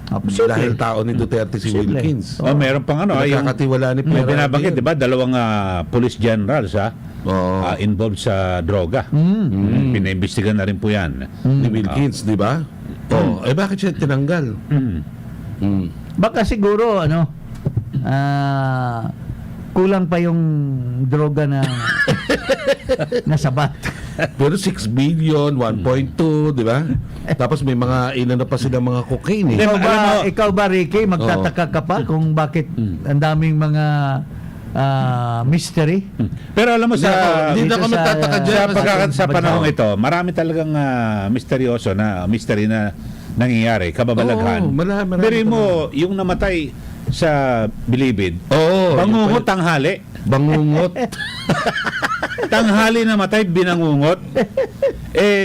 Posible. Dahil tao ni Duterte si Posible. Wilkins. Meron pang Nakakatiwala ni may Pera. binabanggit, di ba? Dalawang police generals involved sa droga. Pinaimbestigan na rin po yan. Ni Wilkins, di ba? Bakit siya tinanggal? Baka siguro, kulang pa yung droga na nasabat. Pero 6 billion, 1.2, di ba? Tapos may mga inano pa sila mga cocaine. Ikaw ba, Ricky, magtataka ka pa kung bakit ang daming mga mystery? Pero alam mo Hindi na ako magtataka dyan. sa panahong ito, marami talagang mysteryoso na mystery na nangyayari, kababalaghan. Marami Pero mo, yung namatay sa Bilibid, bangungot tanghali. Bangungot. Tanghali namatay, binangungot.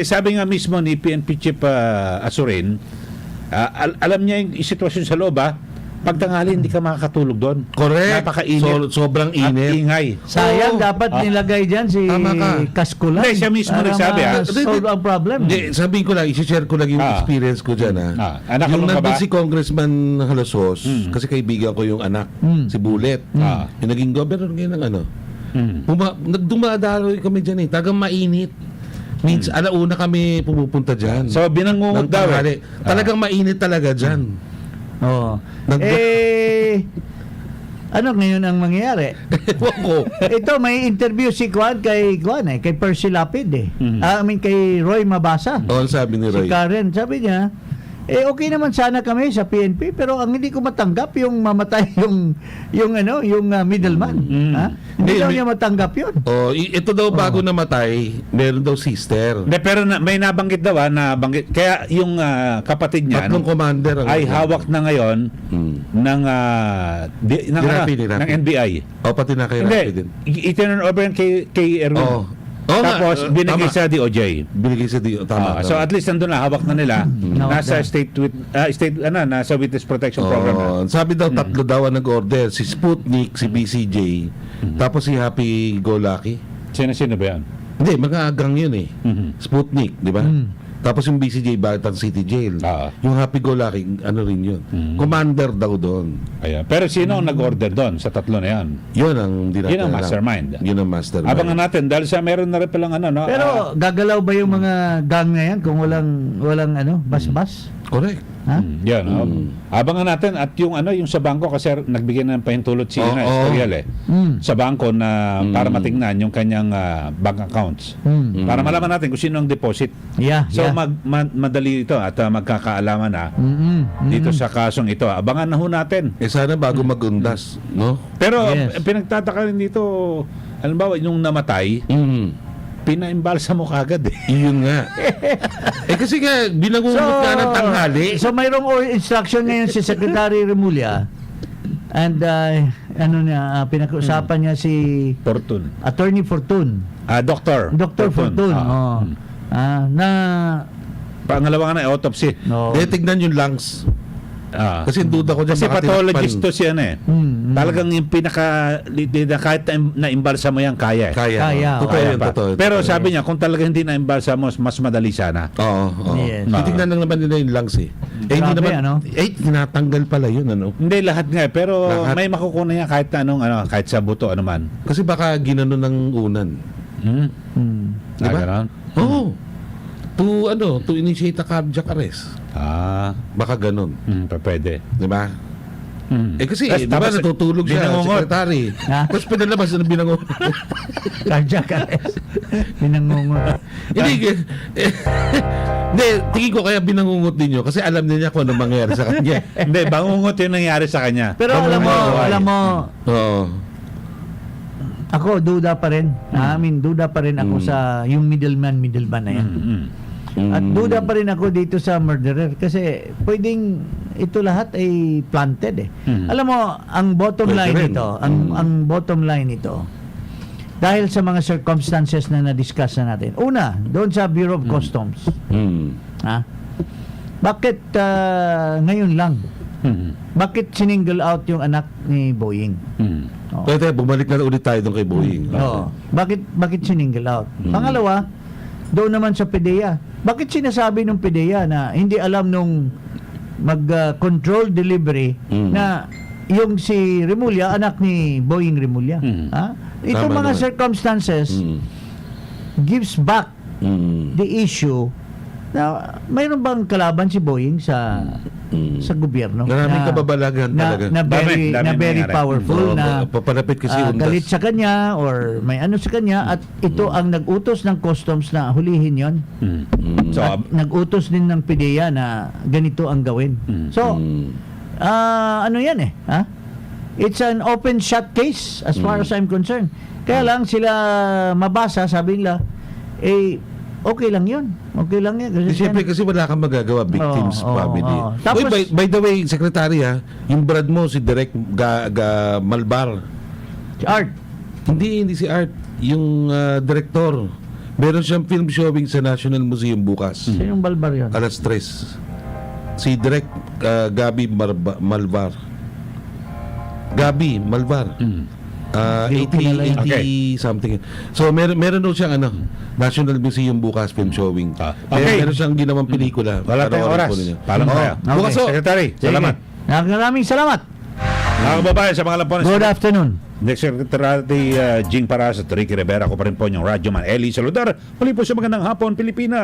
Sabi nga mismo ni PNP Chief Asurin, alam niya yung sitwasyon sa loob, pag tanghali hindi ka makakatulog doon. Correct. Napakainit. Sobrang init. At ingay. Sayang, dapat nilagay dyan si Kaskulan. Hindi, siya mismo nagsabi. Solve ang problem. Hindi, sabihin ko lang, isi-share ko lang yung experience ko dyan. Yung nandun si Congressman Halosos, kasi kaibigan ko yung anak, si Bullet. Yung naging governor ngayon ng nagdumadaloy kami dyan Tagang mainit. Means, alauna kami pumupunta dyan. So, binangungot daw. Talagang mainit talaga dyan. Ano ngayon ang mangyayari? Ito, may interview si kay Percy Lapid kay Roy Mabasa. Sabi ni Roy. Si Karen, sabi niya, okay naman sana kami sa PNP, pero ang hindi ko matanggap yung mamatay yung middleman. Hindi daw niya matanggap yun. Ito daw bago namatay, meron daw sister. Pero may nabanggit daw, kaya yung kapatid niya tatlong commander ay hawak na ngayon ng NBI. Pati na kay Rafi din. I-turn over kay Erwin. Tapos binigay sa DOJ. Tama. So at least nandun na, hawak na nila. Nasa nasa witness protection program. Sabi daw tatlo daw ang nag-order, si Sputnik, si BCJ, tapos si Happy Go Lucky. Sino ba yan? Hindi, mga agang yun Sputnik, di ba? Tapos yung BCJ, Bataan City Jail. Yung Happy Go Lucky, rin yun. Commander daw doon. Pero sino ang nag-order doon sa tatlo na yan? Yun ang Yun ang mastermind. Yun ang mastermind. Abangan natin, dahil sa meron na rin palang Pero gagalaw ba yung mga gang na yan kung walang bas-bas? Correct. Yan. Abangan natin at yung sa bangko kasi nagbigay ng pahintulot si Estorial sa bangko na para matingnan yung kanyang bank accounts. Para malaman natin kung sino ang deposit. So madali ito at magkakaalaman na dito sa kasong ito. Abangan na ho natin. Sana bago magundas, no? Pero pinagtataka rin dito, halimbawa yung namatay, pinaimbalsa mo kagad Yun nga. Kasi nga, binangungot ka ng tanghali. So mayroong instruction ngayon si Secretary Remulla and pinag-usapan niya si Fortun. Attorney Fortun. Dr. Fortun. Na Pangalawa nga na, autopsy. no. Tignan yung lungs. Kasi duda ko dyan. Kasi baka pathologist tinakpan. to siya Talagang yung kahit na-imbalsa mo yan, kaya eh. Kaya, Totoo Kaya yan, pa. totoo. Pero sabi niya, kung talaga hindi na-imbalsa mo, mas madali sana. Oo. Yes. Titignan lang naman nila yung lungs eh. Hindi Grabe, naman, ano? tinatanggal pala yun, ano? Hindi lahat nga eh, pero Lahat. may makukuha niya kahit na kahit sa buto ano man. Kasi baka ginano ng unan. Diba? Ganon? Oo. To initiate a cardiac arrest. Baka ganun. Pwede. Di ba? Kasi, Tapos, di ba natutulog siya, binangungot. secretary. Tapos pinalabas na binangungot. Cardiac arrest. Binangungot. Hindi, tingin ko kaya binangungot din yun kasi alam niya kung ano mangyayari sa kanya. Hindi, bangungot yung nangyari sa kanya. Pero alam mo, Oo. ako duda pa rin. Duda pa rin ako sa yung middleman na yan. At duda pa rin ako dito sa murderer kasi pwedeng ito lahat ay planted eh. Alam mo, ang bottom Pwede line rin. nito, ang bottom line nito, dahil sa mga circumstances na na-discuss na natin. Una, doon sa Bureau of Customs. Bakit ngayon lang? Bakit sininggle out yung anak ni Boying? Pwede, bumalik na ulit tayo doon kay Boeing. Oo. Bakit sininggle out? Pangalawa, doon naman sa PDEA. Bakit sinasabi ng PDEA na hindi alam nung mag-control delivery na yung si Remulla, anak ni Boying Remulla? Itong Tama mga naman. circumstances gives back the issue na mayroon bang kalaban si Boying sa gobyerno? Maraming kababalaghan talaga. Na very, Dami na very nangyari. powerful na papalapit kasi undas. galit sa kanya or may ano sa kanya at ito ang nag-utos ng customs na hulihin yon. So, At nag-utos din ng PDEA na ganito ang gawin. So, ano yan eh? It's an open shut case as far as I'm concerned. Kaya lang sila mabasa, sabi nila, okay lang yun. Okay lang yan. Siyempre kasi wala kang magagawa, victims family. Tapos, by the way, Secretary yung brad mo, si Direk Malbar. si Art. Hindi si Art. Yung director. Meron siyang film showing sa National Museum bukas. Sinong balbar yun? Alas 3. Si Direk Gabi Malvar. Gabi Malvar. 80 something. So meron daw siyang National Museum bukas film showing. Meron siyang ginawang pelikula. wala tayong oras. Paalam tayo. Bukas Secretary, salamat. Maraming salamat. Mga kababayan, sa mga lampones. Good afternoon. Next Secretary Jing Paras at Ricky Rivera, ako pa rin po yung Radyoman Eli Saludar. Muli po sa magandang hapon, Pilipinas.